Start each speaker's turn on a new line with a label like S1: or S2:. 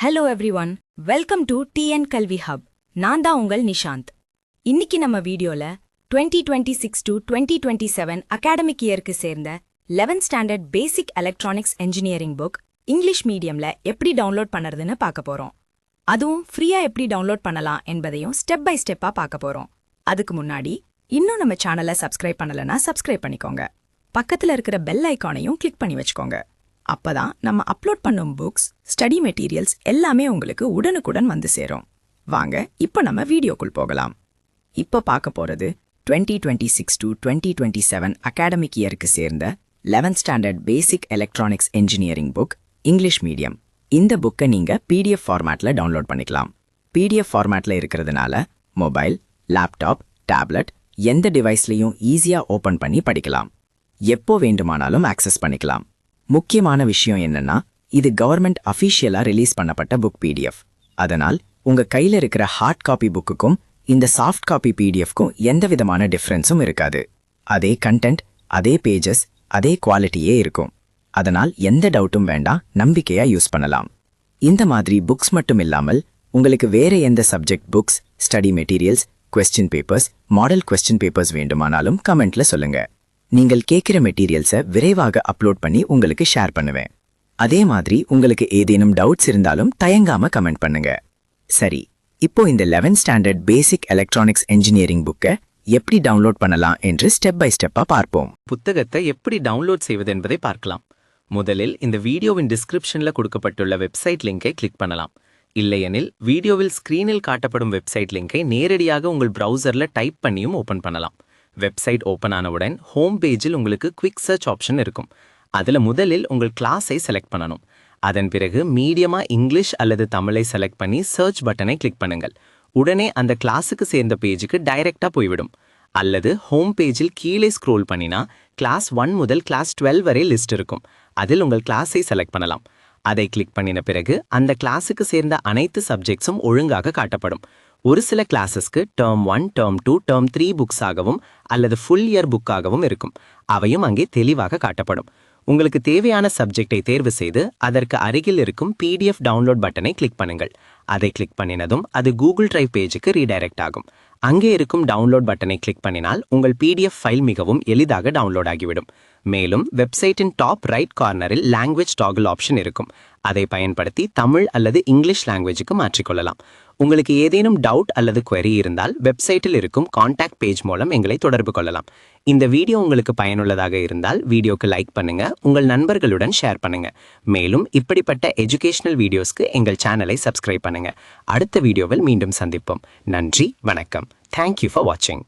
S1: Hello everyone, welcome to TN கல்வி hub. நான் தான் உங்கள் நிஷாந்த். இன்னைக்கு நம்ம வீடியோல 2026 to 2027 அகாடமிக் இயருக்கு சேர்ந்த 11th standard basic electronics engineering book English மீடியம்ல எப்படி டவுன்லோட் பண்ணுறதுன்னு பார்க்க போறோம். அதுவும் ஃப்ரீயா எப்படி டவுன்லோட் பண்ணலாம் என்பதையும் ஸ்டெப் பை ஸ்டெப்பா பார்க்க போறோம். அதுக்கு முன்னாடி இன்னும் நம்ம சேனலை சப்ஸ்கிரைப் பண்ணலனா சப்ஸ்கிரைப் பண்ணிக்கோங்க. பக்கத்துல இருக்கிற பெல் ஐகானையும் கிளிக் பண்ணி வச்சுக்கோங்க. அப்பதான் நம்ம அப்லோட் பண்ணும் புக்ஸ், ஸ்டடி மெட்டீரியல்ஸ் எல்லாமே உங்களுக்கு உடனுக்குடன் வந்து சேரும். வாங்க இப்போ நம்ம வீடியோக்குள் போகலாம். இப்போ பார்க்க போறது 2026 to 2027 அகாடமிக் இயருக்கு சேர்ந்த 11th standard basic electronics engineering book English medium. இந்த புக்கை நீங்க PDF ஃபார்மேட்ல டவுன்லோட் பண்ணிக்கலாம். PDF ஃபார்மேட்ல இருக்கிறதுனால மொபைல், லேப்டாப், டேப்லெட் எந்த டிவைஸ்லையும் ஈஸியா ஓபன் பண்ணி படிக்கலாம். எப்போ வேண்டுமானாலும் ஆக்சஸ் பண்ணிக்கலாம். முக்கியமான விஷயம் என்னன்னா, இது கவர்மெண்ட் அஃபிஷியலா ரிலீஸ் பண்ணப்பட்ட புக் PDF. அதனால் உங்க கையில இருக்கிற ஹார்ட் காப்பி புக்குக்கும் இந்த சாஃப்ட் காப்பி PDFக்கும் எந்த விதமான டிஃபரன்ஸும் இருக்காது. அதே கண்டென்ட், அதே பேஜஸ், அதே குவாலிட்டியே இருக்கும். அதனால் எந்த டவுட்டும் வேண்டாம், நம்பிக்கையா யூஸ் பண்ணலாம். இந்த மாதிரி புக்ஸ் மட்டும் இல்லாமல் உங்களுக்கு வேற எந்த subject books, study materials, question papers, model question papers வேண்டுமானாலும் கமெண்ட்ல சொல்லுங்க. நீங்கள் கேட்கிற மெட்டீரியல்ஸை விரைவாக அப்லோட் பண்ணி உங்களுக்கு ஷேர் பண்ணுவேன். அதே மாதிரி உங்களுக்கு ஏதேனும் டவுட்ஸ் இருந்தாலும் தயங்காம கமெண்ட் பண்ணுங்க. சரி, இப்போ இந்த 11th standard basic electronics engineering புக்கை எப்படி டவுன்லோட் பண்ணலாம் என்று ஸ்டெப் பை ஸ்டெப்பா பார்ப்போம்.
S2: புத்தகத்தை எப்படி டவுன்லோட் செய்வது என்பதை பார்க்கலாம். முதலில் இந்த வீடியோவின் டிஸ்கிரிப்ஷன்ல கொடுக்கப்பட்டுள்ள வெப்சைட் லிங்கை கிளிக் பண்ணலாம். இல்லையெனில் வீடியோவில் ஸ்கிரீனில் காட்டப்படும் வெப்சைட் லிங்கை நேரடியாக உங்கள் பிரவுசர்ல டைப் பண்ணியும் ஓபன் பண்ணலாம். வெப்சைட் ஓப்பன் ஆனவுடன் ஹோம் பேஜில் உங்களுக்கு குவிக் சர்ச் ஆப்ஷன் இருக்கும். அதில் முதலில் உங்கள் கிளாஸை செலக்ட் பண்ணணும். அதன் பிறகு மீடியமா இங்கிலீஷ் அல்லது தமிழை செலக்ட் பண்ணி சர்ச் பட்டனை கிளிக் பண்ணுங்கள். உடனே அந்த கிளாஸுக்கு சேர்ந்த பேஜுக்கு டைரக்டா போய்விடும். அல்லது ஹோம் பேஜில் கீழே ஸ்க்ரோல் பண்ணினா கிளாஸ் 1 முதல் கிளாஸ் 12 வரை லிஸ்ட் இருக்கும். அதில் உங்கள் கிளாஸை செலக்ட் பண்ணலாம். அதை கிளிக் பண்ணின பிறகு அந்த கிளாஸுக்கு சேர்ந்த அனைத்து சப்ஜெக்ட்ஸும் ஒழுங்காக காட்டப்படும். ஒரு சில கிளாஸஸ்க்கு டேர்ம் 1, டேர்ம் 2, டேர்ம் 3 புக்ஸாகவும் அல்லது ஃபுல் இயர் புக்காகவும் இருக்கும். அவையும் அங்கே தெளிவாக காட்டப்படும். உங்களுக்கு தேவையான சப்ஜெக்டை தேர்வு செய்து அதற்கு அருகில் இருக்கும் PDF டவுன்லோட் பட்டனை கிளிக் பண்ணுங்கள். அதை கிளிக் பண்ணினதும் அது கூகுள் டிரைவ் பேஜுக்கு ரீடைரக்ட் ஆகும். அங்கே இருக்கும் டவுன்லோட் பட்டனை கிளிக் பண்ணினால் உங்கள் PDF ஃபைல் மிகவும் எளிதாக டவுன்லோட் ஆகிவிடும். மேலும் வெப்சைட்டின் டாப் ரைட் கார்னரில் லாங்குவேஜ் டாகிள் ஆப்ஷன் இருக்கும். அதை பயன்படுத்தி தமிழ் அல்லது இங்கிலீஷ் லாங்குவேஜுக்கு மாற்றிக்கொள்ளலாம். உங்களுக்கு ஏதேனும் டவுட் அல்லது query இருந்தால் வெப்சைட்டில் இருக்கும் கான்டாக்ட் பேஜ் மூலம் எங்களை தொடர்பு கொள்ளலாம். இந்த வீடியோ உங்களுக்கு பயனுள்ளதாக இருந்தால் வீடியோக்கு லைக் பண்ணுங்க, உங்கள் நண்பர்களுடன் ஷேர் பண்ணுங்க. மேலும் இப்படிப்பட்ட எஜுகேஷனல் வீடியோஸ்க்கு எங்கள் சேனலை சப்ஸ்கிரைப் பண்ணுங்க. அடுத்த வீடியோவில் மீண்டும் சந்திப்போம். நன்றி, வணக்கம். Thank you for watching.